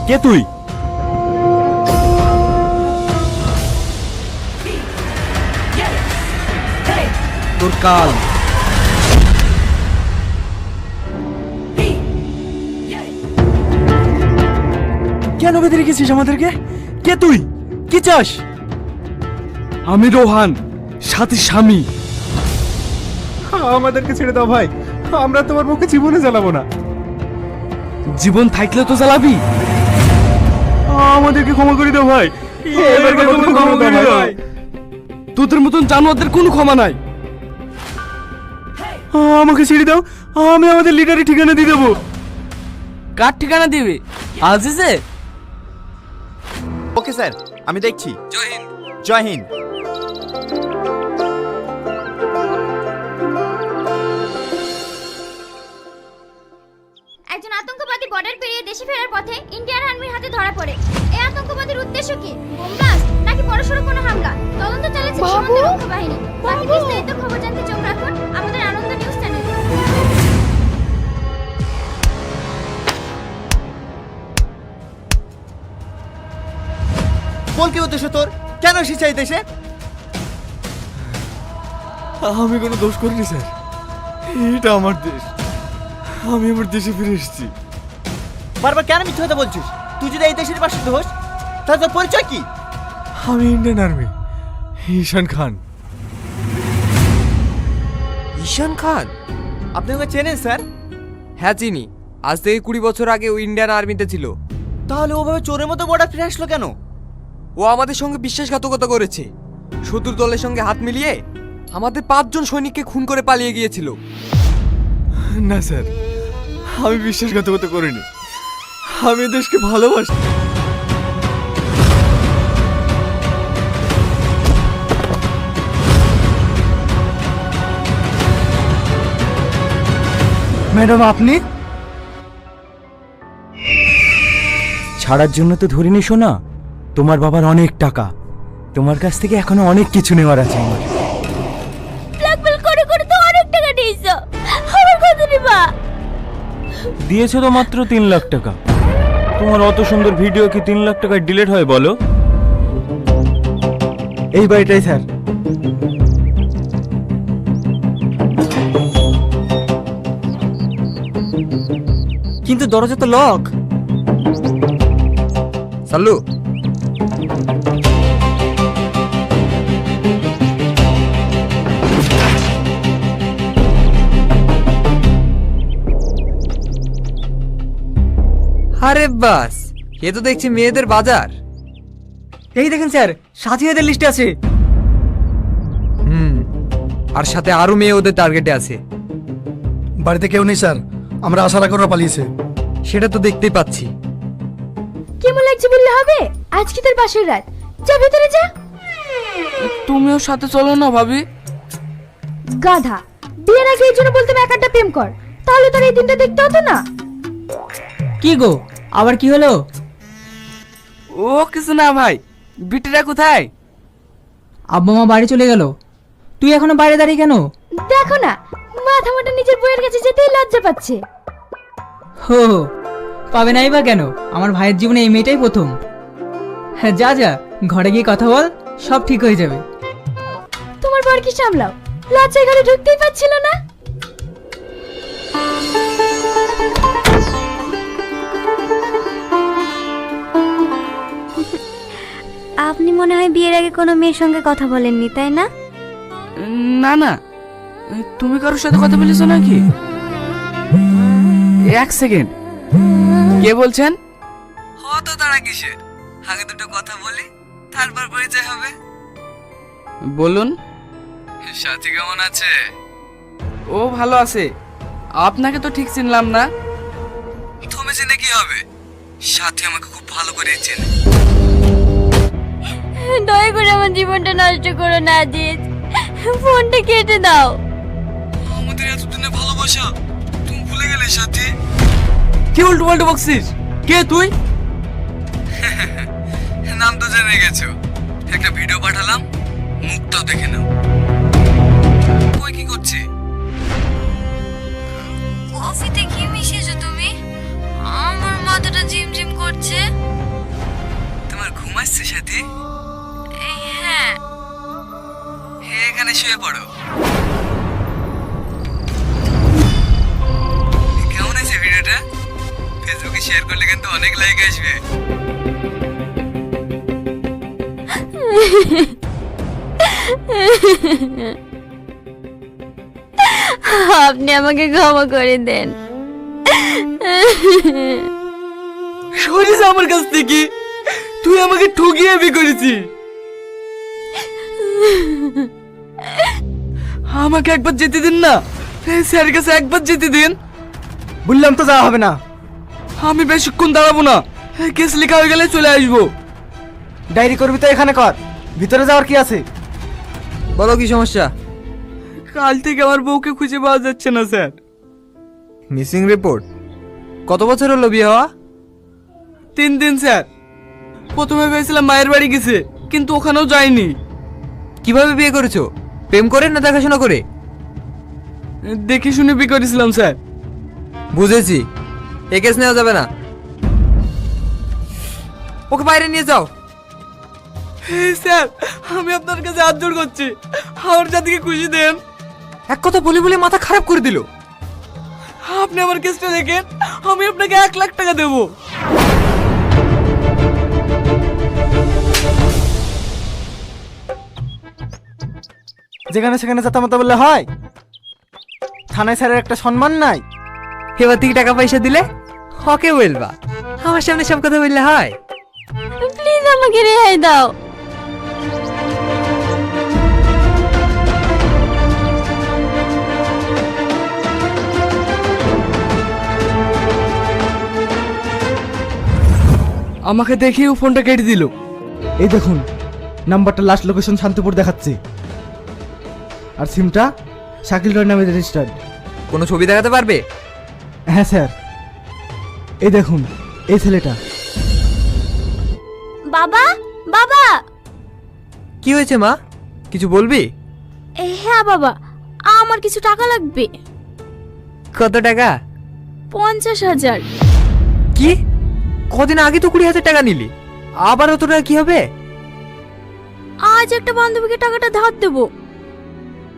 কে তুই? তোর কাল। কেন বেঁধে রেখেছিস আমাদেরকে? কে তুই? কি চাস? আমি রোহান, সাথী স্বামী। আমাদেরকে ছেড়ে দাও ভাই, আমরা তোমার মুখে জীবনে জ্বালাবো না। জীবন থাকলে তো জ্বালাবি। আমাদেরকে ক্ষমা করে দাও ভাই, এবারকার মতো ক্ষমা করে দাও। তোদের মতন জানোয়ারদের কোনো ক্ষমা নাই। আমাকে ছেড়ে দাও, আমি আমাদের লিডারের ঠিকানা দিয়ে দেবো। কার ঠিকানা দিবি? আজিজে? ওকে স্যার, আমি দেখছি। জয় হিন্দ। জয় হিন্দ। একজন আতঙ্কবাদী বর্ডার পেরিয়ে দেশে ফেরার পথে ইন্ডিয়ান আর্মির হাতে ধরা পড়ে। এই আতঙ্কবাদীর উদ্দেশ্য কি? বোম ব্লাস্ট নাকি বড়সড় কোনো হামলা? তদন্ত চালাচ্ছে সীমান্ত রক্ষা বাহিনী। বাকি বিস্তারিত খবর জানতে চোখ রাখুন আমাদের আনন্দ নিউজ চ্যানেলে। বল কি উদ্দেশ্য তোর? কেন এসেছিস এই দেশে? আমি কোনো দোষ করিনি স্যার, এটা আমার দেশ। আমি আমার দেশে ফিরে এসেছি। বারবার কেন মিথ্যে কথা বলছিস? তুই যদি এই দেশের বাসিন্দা হোস তাহলে তোর পরিচয় কি? আমি ইন্ডিয়ান আর্মি, ঈশান খান। ঈশান খান? আপনি ওকে চেনেন স্যার? হ্যাঁ চিনি। আজ থেকে 20 বছর আগে ও ইন্ডিয়ান আর্মিতে ছিল। তাহলে ওভাবে চোরের মতো বর্ডার ফিরে আসলো কেন? ও আমাদের সঙ্গে বিশ্বাসঘাতকতা করেছে। শত্রু দলের সঙ্গে হাত মিলিয়ে আমাদের 5 জন সৈনিককে খুন করে পালিয়ে গিয়েছিল। না স্যার, আমি বিশ্বাসঘাতকতা করিনি। আমি দেশকে ভালোবাসি। ম্যাডাম আপনি? ছাড়ার জন্য তো ধরিনি শোনা। তোমার বাবার অনেক টাকা, তোমার কাছ থেকে এখনো অনেক কিছু নেওয়ার আছে আমার। ব্ল্যাকমেল করে করে তো অনেক টাকা নিয়েছো, আমার কত নিবা? দিয়েছো তো মাত্র 3 লাখ টাকা। তোমার অত সুন্দর ভিডিও কি 3 লাখ টাকায় ডিলিট হয় বলো? এই বাড়িটাই স্যার। কিন্তু দরজা তো লক। সাল্লু, আরে বাস, এ তো দেখছি মেয়েদের বাজার। এই দেখেন স্যার, সাথীদের লিস্টে আছে। আর সাথে আরো মেয়ে ওদের টার্গেটে আছে। বাড়িতে কেউ নেই স্যার, আমরা আশা রাখি ওরা পালিয়েছে। সেটা তো দেখতেই পাচ্ছি। কেমন লাগছে বললে হবে? আজকে তোর বাসর রাত, যা ভেতরে যা। তুমিও সাথে চলো না ভাবি। গাধা, বিয়ের আগে এই জন্য বলতাম একাটা প্রেম কর, তাহলে তোর এই দিনটা দেখতে হতো না। কি গো, আবার কি হলো? ও কিছু না ভাই, বিটিরা কোথায়? আব্বা মা বাড়ি চলে গেল, তুই এখনো বাইরে দাঁড়িয়ে কেন? দেখো না, মাথা মোটা নিজের বইয়ের কাছে যেতেই লজ্জা পাচ্ছে। হো, পাবে নাই বা কেন? আমার ভাইয়ের জীবনে এই মেয়েটাই প্রথম। হ্যাঁ, যা যা, ঘরে গিয়ে কথা বল, সব ঠিক হয়ে যাবে। তোমার বর কি সামলাও, লজ্জায় ঘরে ঢুকতেই পারছিল না। আপনি মনে হয় বিয়ের আগে কোনো মেয়ের সঙ্গে কথা বলেননি, তাই না? না না, তুমি কারোর সাথে কথা বলেছো নাকি? 1 সেকেন্ড, কে বলছেন? হতো তারা কিসের, আগে দুটো কথা বলি, তারপর পরিচয় হবে। বলুন। সাথী কেমন আছে? ও ভালো আছে। আপনাকে তো ঠিক চিনলাম না। তুমি চিনে কি হবে, সাথী আমাকে খুব ভালো করে চেনে। দয়া করে আমার জীবনটা নষ্ট করো না আজিজ, ফোনটা কেটে দাও। আমাদের এতদিনে ভালোবাসা তুমি ভুলে গেলে সাথী? কি উল্টো পাল্টো বকছিস? কে তুই? নাম তো জেনে গেছো, একটা ভিডিও পাঠালাম, মুখটাও দেখে নাও। কই কি করছে? কফিতে কি মিশিয়েছো তুমি? আমার মাথাটা ঝিমঝিম করছে। ঘুমিয়ে পড়ো। কেমন আছে ভিডিওটা? ফেসবুকে শেয়ার করলে কিন্তু অনেক লাইক আসবে। আপনি আমাকে ক্ষমা করে দেন। সরিস আমার কাছ থেকে, তুই আমাকে ঠকিয়ে বিয়ে করেছিস। আমাকে একবার যেতে দিন না, স্যারের কাছে একবার যেতে দিন। বললাম তো যাওয়া হবে না। আমি বেশিক্ষণ দাঁড়াবো না, কেস লেখা হয়ে গেলে চলে আসবো। ডায়েরি করবি তো এখানে কর, ভিতরে যাওয়ার কি আছে? বলো কি সমস্যা? কাল থেকে আমার বউকে খুঁজে পাওয়া যাচ্ছে না স্যার। Missing report? কত বছর হলো বিয়ে হওয়া? 3 দিন স্যার। প্রথমে ভেবেছিলাম মায়ের বাড়ি গেছে, কিন্তু ওখানেও যায়নি। কিভাবে বিয়ে করেছো? প্রেম করে না দেখাশোনা করে? দেখে শুনে বিয়ে করেছিলাম স্যার। বুঝেছি, এ কেস নেওয়া যাবে না। ওকে বাইরে নিয়ে যাও। স্যার, আমি আপনার কাছে হাত জোড় করছি, আমার জাতিকে খুশি দেন। এক কথা বলে বলে মাথা খারাপ করে দিল। আপনি আমার কেসটা দেখেন, আমি আপনাকে 1 লাখ টাকা দেবো। যেখানে সেখানে যাতামতা বললে হয়? থানায় স্যারের একটা সম্মান নাই? এবার থেকে টাকা পয়সা দিলে হকে বলবা, আমার সামনে সব কথা বললে হয়? প্লিজ আমাকে রেহাই দাও। আমাকে দেখেও ফোনটা কেটে দিল। এই দেখুন, নাম্বারটা লাস্ট লোকেশন শান্তিপুর দেখাচ্ছে, আর সিমটা শাকিল রয় নামে রেজিস্টার্ড। কোনো ছবি দেখাতে পারবে? হ্যাঁ স্যার, এই দেখুন, এই ছেলেটা। বাবা, বাবা। কি হয়েছে মা, কিছু বলবি? হ্যাঁ বাবা, আমার কিছু টাকা লাগবে। কত টাকা? 50,000। কি? কদিন আগে তো 20,000 টাকা নিলি, আবার অত টাকা কি হবে? আজ একটা বান্ধবীকে টাকাটা ধার দেবো।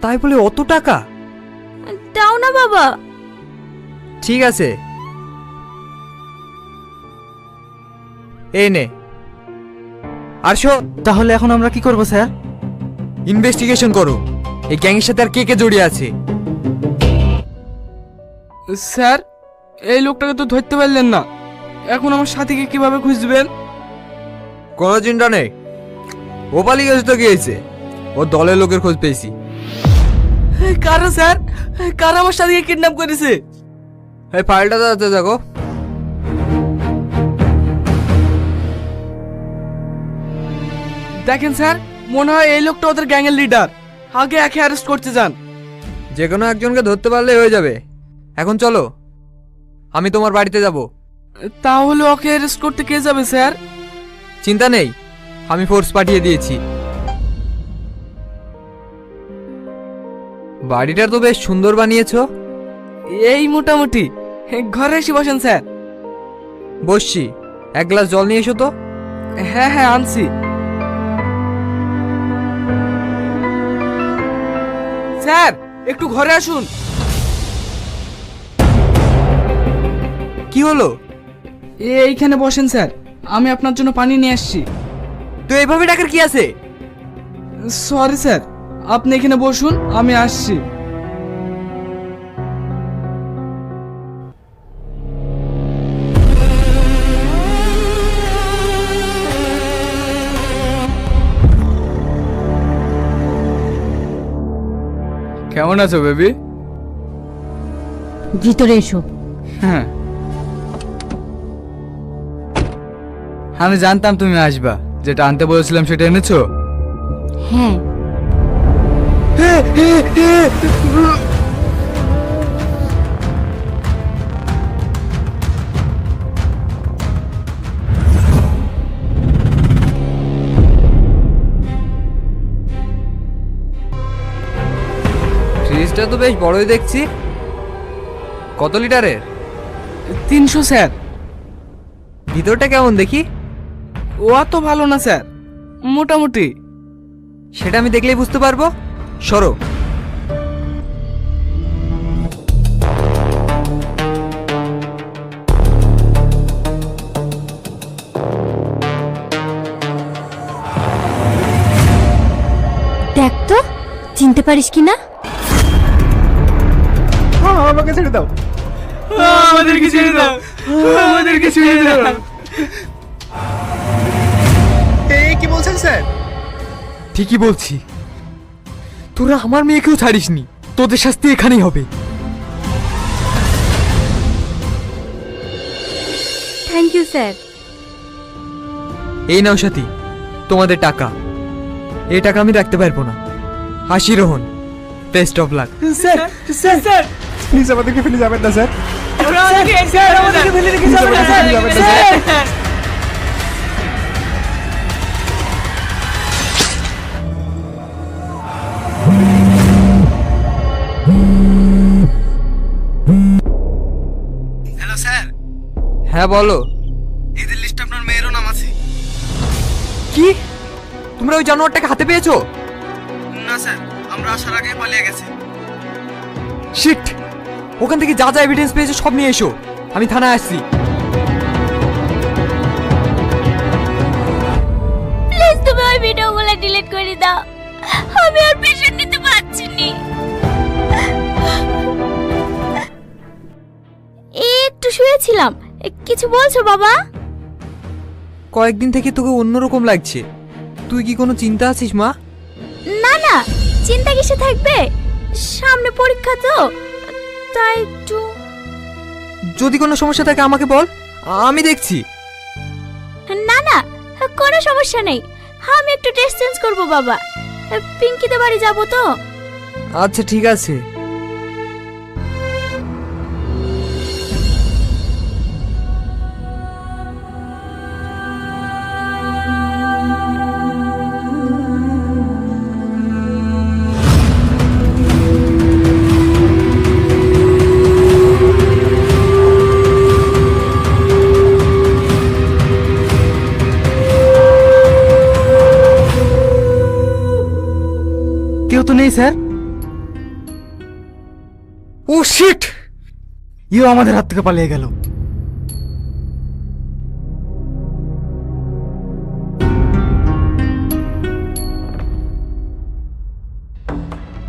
তাই বলে অত টাকা? দাও না বাবা। ঠিক আছে, এই নে। আর শোন, তাহলে এখন আমরা কি করব স্যার? ইনভেস্টিগেশন করো, এই গ্যাংয়ের সাথে আর কে কে জড়িয়ে আছে। স্যার, এই লোকটাকে তো ধরতে পারলেন না, এখন আমার সাথীকে কিভাবে খুঁজবেন? কোনো চিন্তা নেই, ও পালিয়ে গেছে তো গিয়েছে, ও দলের লোকের খোঁজ পেয়েছি। কারা স্যার, কারা আমার সাথীকে কিডন্যাপ করেছে? এই ফাইলটা দাঁড়াতে দেখো। দেখেন স্যার, মনে হয় এই লোকটা ওদের গ্যাংয়ের লিডার। আগে একে অ্যারেস্ট করতে যান। যে কোনো একজনকে ধরতে পারলেই হয়ে যাবে। এখন চলো, আমি তোমার বাড়িতে যাব। তাহলে ওকে অ্যারেস্ট করতে কে যাবে স্যার? চিন্তা নেই, আমি ফোর্স পাঠিয়ে দিয়েছি। বাড়িটা তো বেশ সুন্দর বানিয়েছো। এই মোটামুটি। ঘরে এসে বসেন স্যার। বসছি, এক গ্লাস জল নিয়ে এসো তো। হ্যাঁ হ্যাঁ, আনছি। স্যার, একটু ঘরে আসুন। কি হলো? এইখানে বসেন স্যার, আমি আপনার জন্য পানি নিয়ে আসছি। তো এইভাবে ডাকার কি আছে? সরি স্যার, আপনি এখানে বসুন, আমি আসছি। কেমন আছো বেবি? ভিতরে এসো। হ্যাঁ, আমি জানতাম তুমি আসবা। যেটা আনতে বলেছিলাম সেটা এনেছো? হ্যাঁ, ফ্রিজটা তো বেশ বড়ই দেখছি। কত লিটারের? 300 স্যার। ভিতরটা কেমন দেখি? ও অত ভালো না স্যার, মোটামুটি। সেটা আমি দেখলেই বুঝতে পারবো। সরো। দেখ তো চিনতে পারিস কি না? আমাকে ছেড়ে দাও। আমাদেরকে ছেড়ে দাও, আমাদেরকে ছেড়ে দাও। এই কি বলছেন স্যার? ঠিকই বলছি, তোরা আমার মেয়েকেও ছাড়িসনি, তোদের শাস্তি এখানেই হবে। Thank you sir. এই নাও সাথী, তোমাদের টাকা। এই টাকা আমি রাখতে পারবো না। হাসি Rohan, best of luck. Sir sir sir please আমাদেরকে ফেলে যাবেন না স্যার। আমাদেরকে ফেলে রেখে যাবে না, স্যার। হ্যালো স্যার, হ্যাঁ বলো। এদের লিস্টে আপনার মেয়েরও নাম আছে। কি, তোমরা ওই জানোয়ারটাকে হাতে পেয়েছো? না স্যার, আমরা আসার আগে পালিয়ে গেছে। শিট, ওখান থেকে যা যা এভিডেন্স পেয়েছো সব নিয়ে এসো, আমি থানায় আসছি। প্লিজ তুমি ওই ভিডিওগুলো ডিলিট করে দাও, আমি আর পেশেন্ট নিতে পারছি না। একটু শুয়েছিলাম। কিছু বলছো বাবা? কয়েকদিন থেকে তোকে অন্যরকম লাগছে, তুই কি কোনো চিন্তা আছিস মা? না না, চিন্তা কিসে থাকবে, সামনে পরীক্ষা তো, তাই একটু। যদি কোনো সমস্যা থাকে আমাকে বল, আমি দেখছি। না না, কোনো সমস্যা নেই, আমি একটু ড্রেস চেঞ্জ করবো বাবা, পিঙ্কিতে বাড়ি যাবো তো। আচ্ছা ঠিক আছে। কেউ তো নেই স্যার। ও শিট, ইও আমাদের হাত থেকে পালিয়ে গেল।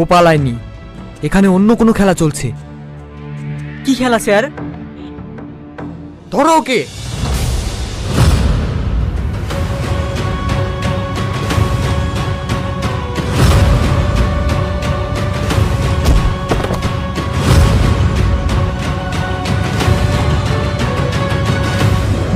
ও পালায়নি, এখানে অন্য কোনো খেলা চলছে। কি খেলা স্যার? ধরো ওকে।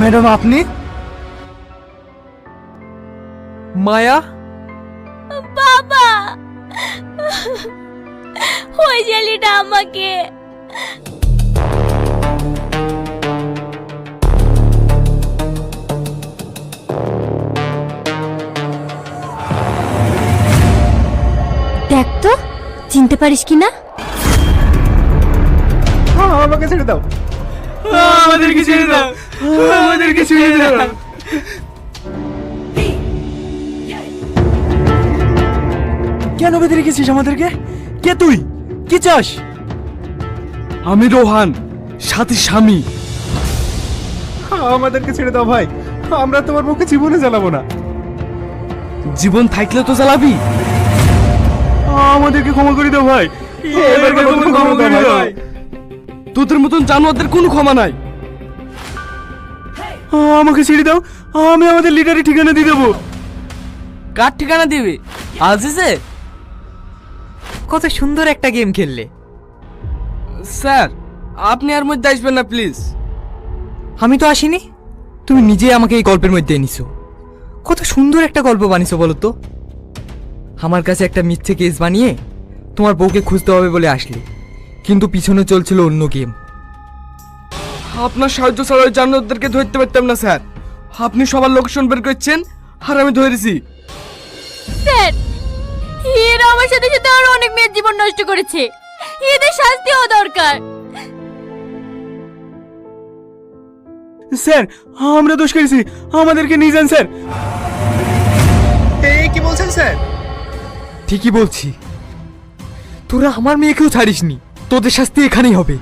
ম্যাডাম আপনি? মায়া, বাবা, ওই ছেলেটা আমাকে। দেখ তো চিনতে পারিস কি না? আমাকে ছেড়ে দাও। আমাদেরকে ছেড়ে দাও, আমাদেরকে ছেড়ে দাও। কেন বেঁধে রেখেছিস আমাদেরকে? কে তুই? কি চাস? আমি রোহান, সাথী স্বামী। আমাদেরকে ছেড়ে দাও ভাই, আমরা তোমার মুখে জীবনে জ্বালাবো না। জীবন থাকলে তো জ্বালাবি। আমাদেরকে ক্ষমা করে দাও ভাই, এবারকার মতো ক্ষমা করে দাও। তোদের মতন জানোয়ারদের কোনো ক্ষমা নাই। আমাকে ছেড়ে দাও, আমি আমাদের লিডারের ঠিকানা দিয়ে দেবো। কার ঠিকানা দিবি? আজিজে? কত সুন্দর একটা গেম খেললে। স্যার, আপনি আর মধ্যে আসবেন না প্লিজ। আমি তো আসিনি, তুমি নিজেই আমাকে এই গল্পের মধ্যে এনেছো। কত সুন্দর একটা গল্প বানিয়েছো বলো তো। আমার কাছে একটা মিথ্যে কেস বানিয়ে তোমার বউকে খুঁজতে হবে বলে আসলে, কিন্তু পিছনে চলছিল অন্য গেম। আপনার সাহায্য ছাড়া ওই জানোয়ারদেরকে ধরতে পারতাম না স্যার। আপনি সবার লোকেশন বের করছেন আর আমি ধরেছি। স্যার, এরা আমার সাথে সাথে আরো অনেক মেয়ের জীবন নষ্ট করেছে, এদের শাস্তি হওয়া দরকার। স্যার, আমরা দোষ করেছি, আমাদেরকে নিয়ে যান স্যার। এই কি বলছেন স্যার? ঠিকই বলছি, তোরা আমার মেয়েকেও ছাড়িসনি, তোদের শাস্তি এখানেই হবে।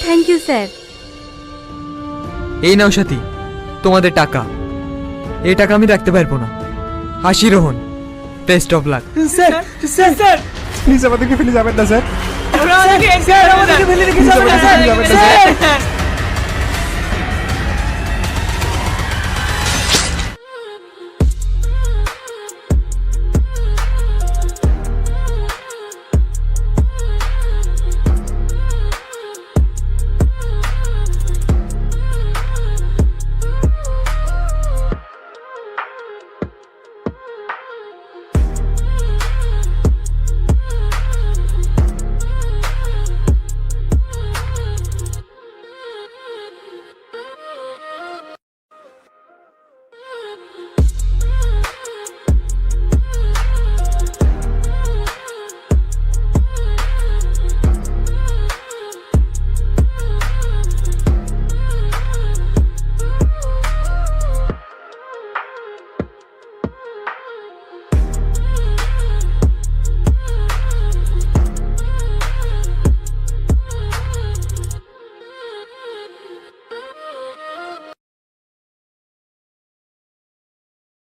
Thank you sir. এই নাও সাথী, তোমাদের টাকা। এই টাকা আমি রাখতে পারবো না। হাসি Rohan, best of luck. Sir sir sir please আমাদেরকে ফেলে যাবেন না স্যার। স্যার আমাদেরকে ফেলে রেখে